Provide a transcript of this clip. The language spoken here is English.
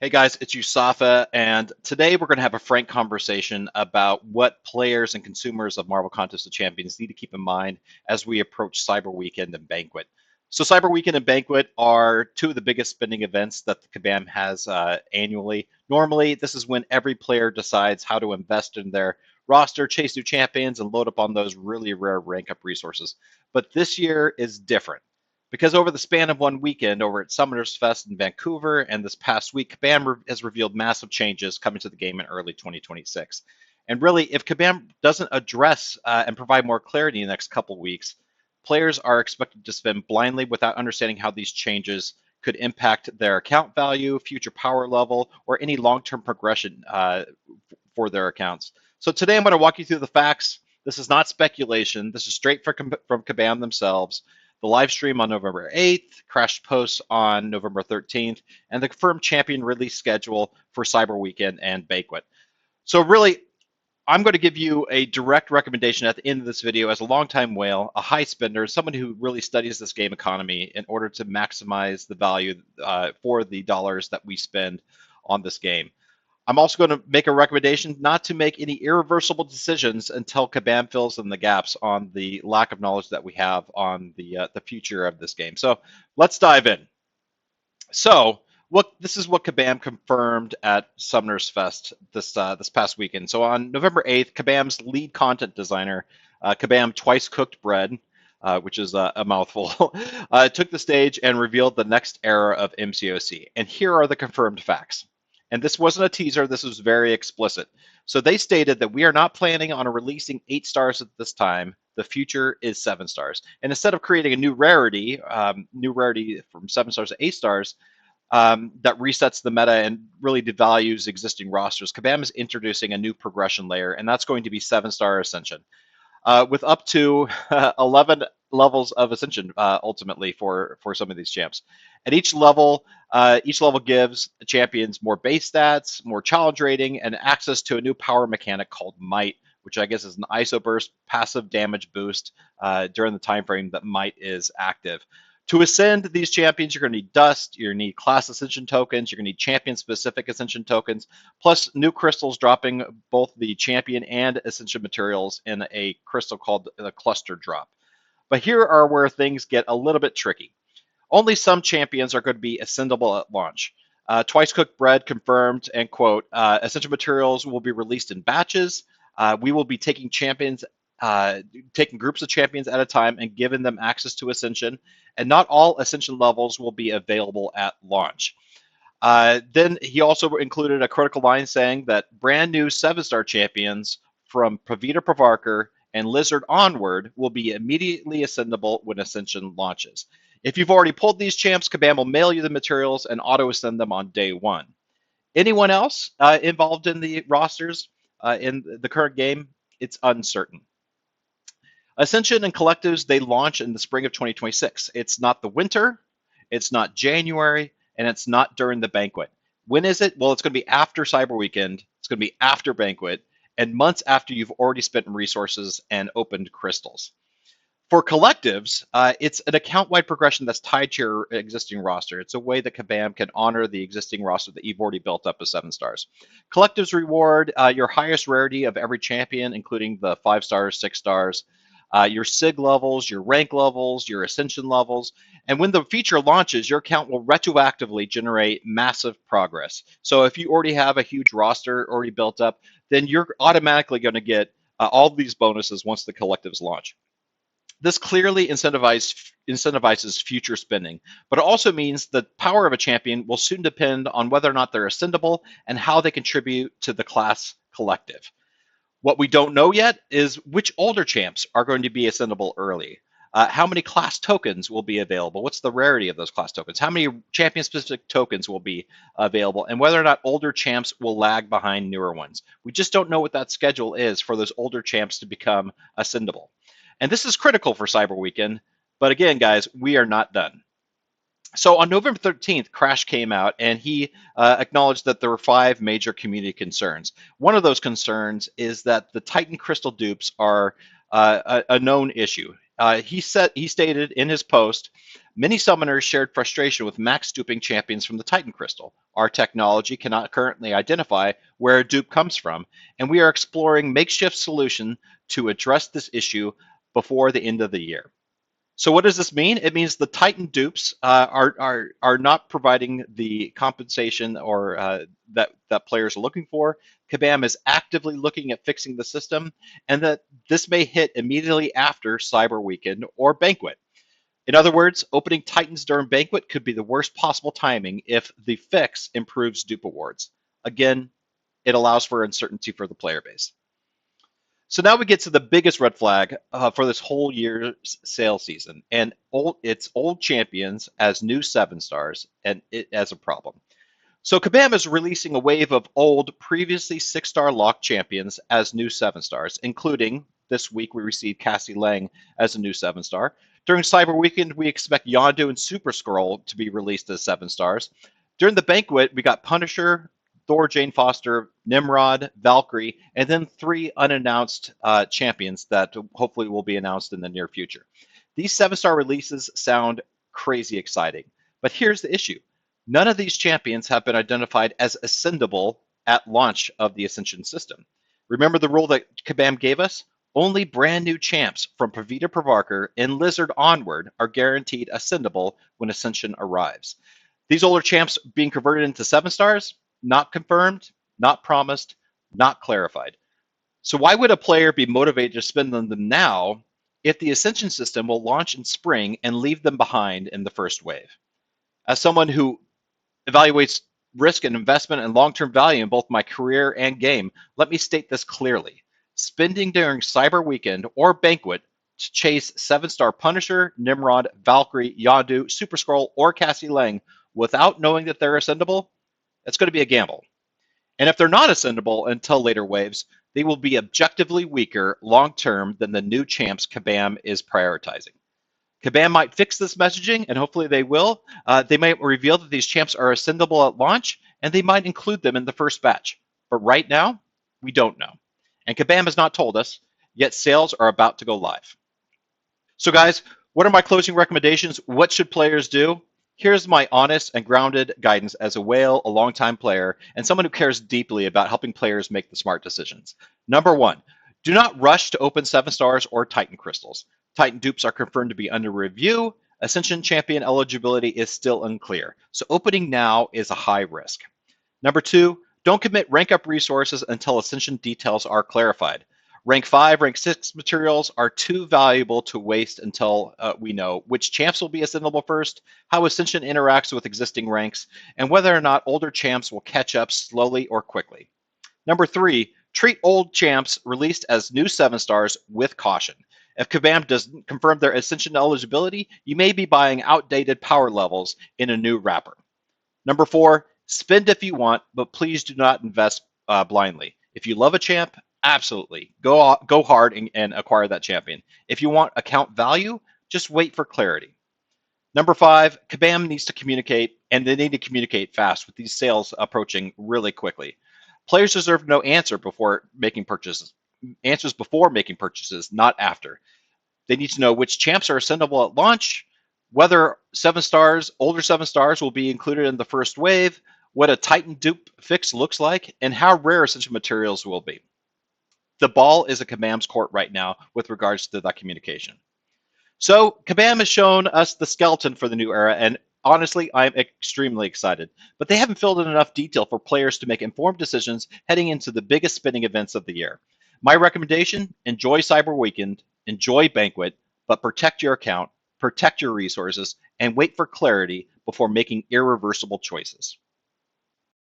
Hey guys, it's Yusafa, and today we're going to have a frank conversation about what players and consumers of Marvel Contest of Champions need to keep in mind as we approach Cyber Weekend and Banquet. So Cyber Weekend and Banquet are two of the biggest spending events that the Kabam has annually. Normally, this is when every player decides how to invest in their roster, chase new champions, and load up on those really rare rank up resources. But this year is different. Because over the span of one weekend over at Summoners Fest in Vancouver and this past week, Kabam has revealed massive changes coming to the game in early 2026. And really, if Kabam doesn't address and provide more clarity in the next couple weeks, players are expected to spend blindly without understanding how these changes could impact their account value, future power level, or any long-term progression for their accounts. So today I'm going to walk you through the facts. This is not speculation. This is straight from Kabam themselves. The live stream on November 8th, Crashed posts on November 13th, and the confirmed champion release schedule for Cyber Weekend and Banquet. So really, I'm going to give you a direct recommendation at the end of this video as a longtime whale, a high spender, someone who really studies this game economy in order to maximize the value for the dollars that we spend on this game. I'm also going to make a recommendation not to make any irreversible decisions until Kabam fills in the gaps on the lack of knowledge that we have on the future of this game. So let's dive in. So this is what Kabam confirmed at Summoners Fest this past weekend. So on November 8th, Kabam's lead content designer, Kabam Twice Cooked Bread, which is a mouthful, took the stage and revealed the next era of MCOC. And here are the confirmed facts. And this wasn't a teaser, this was very explicit. So they stated that we are not planning on releasing 8 stars at this time. The future is 7 stars. And instead of creating a new rarity from 7 stars to 8 stars, that resets the meta and really devalues existing rosters, Kabam is introducing a new progression layer, and that's going to be 7-star Ascension. With up to 11 levels of Ascension ultimately for some of these champs. At each level gives the champions more base stats, more challenge rating, and access to a new power mechanic called Might, which I guess is an ISO burst passive damage boost during the time frame that Might is active. To ascend these champions, you're going to need dust, you're going to need class ascension tokens, you're going to need champion-specific ascension tokens, plus new crystals dropping both the champion and ascension materials in a crystal called the cluster drop. But here are where things get a little bit tricky. Only some champions are going to be ascendable at launch. Twice Cooked Bread confirmed, and quote, ascension materials will be released in batches. We will be taking champions taking groups of champions at a time and giving them access to Ascension, and not all Ascension levels will be available at launch. Then he also included a critical line saying that brand new 7-star champions from Pavita Pravarkar and Lizard onward will be immediately ascendable when Ascension launches. If you've already pulled these champs, Kabam will mail you the materials and auto-ascend them on day 1. Anyone else involved in the rosters in the current game, it's uncertain. Ascension and collectives, they launch in the spring of 2026. It's not the winter, it's not January, and it's not during the banquet. When is it? Well, it's going to be after Cyber Weekend, it's going to be after Banquet, and months after you've already spent resources and opened crystals. For collectives, it's an account-wide progression that's tied to your existing roster. It's a way that Kabam can honor the existing roster that you've already built up as 7 stars. Collectives reward your highest rarity of every champion, including the 5 stars, 6 stars, your SIG levels, your rank levels, your Ascension levels. And when the feature launches, your account will retroactively generate massive progress. So if you already have a huge roster already built up, then you're automatically going to get all these bonuses once the collectives launch. This clearly incentivizes future spending, but it also means the power of a champion will soon depend on whether or not they're ascendable and how they contribute to the class collective. What we don't know yet is which older champs are going to be ascendable early. How many class tokens will be available? What's the rarity of those class tokens? How many champion-specific tokens will be available? And whether or not older champs will lag behind newer ones. We just don't know what that schedule is for those older champs to become ascendable. And this is critical for Cyber Weekend. But again, guys, we are not done. So on November 13th, Crash came out and he acknowledged that there were 5 major community concerns. One of those concerns is that the Titan Crystal dupes are a known issue. He stated in his post, many summoners shared frustration with max duping champions from the Titan Crystal. Our technology cannot currently identify where a dupe comes from, and we are exploring makeshift solution to address this issue before the end of the year. So what does this mean? It means the Titan dupes are not providing the compensation or that players are looking for. Kabam is actively looking at fixing the system, and that this may hit immediately after Cyber Weekend or Banquet. In other words, opening Titans during Banquet could be the worst possible timing if the fix improves dupe awards. Again, it allows for uncertainty for the player base. So now we get to the biggest red flag for this whole year's sale season, and it's old champions as new 7-stars, and it as a problem. So Kabam is releasing a wave of old, previously 6-star locked champions as new 7-stars, including this week we received Cassie Lang as a new 7-star. During Cyber Weekend, we expect Yondu and Super Skrull to be released as 7-stars. During the Banquet, we got Punisher, Thor, Jane Foster, Nimrod, Valkyrie, and then 3 unannounced champions that hopefully will be announced in the near future. These 7-star releases sound crazy exciting, but here's the issue. None of these champions have been identified as ascendable at launch of the Ascension system. Remember the rule that Kabam gave us? Only brand new champs from Pravita Pravarkar and Lizard onward are guaranteed ascendable when Ascension arrives. These older champs being converted into 7-stars? Not confirmed, not promised, not clarified. So why would a player be motivated to spend them now if the Ascension system will launch in spring and leave them behind in the first wave? As someone who evaluates risk and investment and long-term value in both my career and game, let me state this clearly. Spending during Cyber Weekend or Banquet to chase 7-star Punisher, Nimrod, Valkyrie, Yondu, Super Skrull, or Cassie Lang without knowing that they're ascendable, it's going to be a gamble. And if they're not ascendable until later waves, they will be objectively weaker long-term than the new champs Kabam is prioritizing. Kabam might fix this messaging, and hopefully they will. They might reveal that these champs are ascendable at launch, and they might include them in the first batch. But right now, we don't know. And Kabam has not told us, yet sales are about to go live. So guys, what are my closing recommendations? What should players do? Here's my honest and grounded guidance as a whale, a longtime player, and someone who cares deeply about helping players make the smart decisions. Number 1, do not rush to open 7-stars or Titan crystals. Titan dupes are confirmed to be under review. Ascension champion eligibility is still unclear, so opening now is a high risk. Number 2, don't commit rank up resources until Ascension details are clarified. Rank 5, rank 6 materials are too valuable to waste until we know which champs will be ascendable first, how Ascension interacts with existing ranks, and whether or not older champs will catch up slowly or quickly. Number 3, treat old champs released as new 7-stars with caution. If Kabam doesn't confirm their Ascension eligibility, you may be buying outdated power levels in a new wrapper. Number 4, spend if you want, but please do not invest blindly. If you love a champ, absolutely go hard and acquire that champion. If you want account value, just wait for clarity. Number 5, Kabam needs to communicate, and they need to communicate fast with these sales approaching really quickly. Players deserve to know answers before making purchases, not after. They need to know which champs are ascendable at launch, whether 7-stars, older 7-stars will be included in the first wave, what a Titan dupe fix looks like, and how rare Ascension materials will be. The ball is at Kabam's court right now with regards to that communication. So Kabam has shown us the skeleton for the new era, and honestly, I'm extremely excited. But they haven't filled in enough detail for players to make informed decisions heading into the biggest spinning events of the year. My recommendation, enjoy Cyber Weekend, enjoy Banquet, but protect your account, protect your resources, and wait for clarity before making irreversible choices.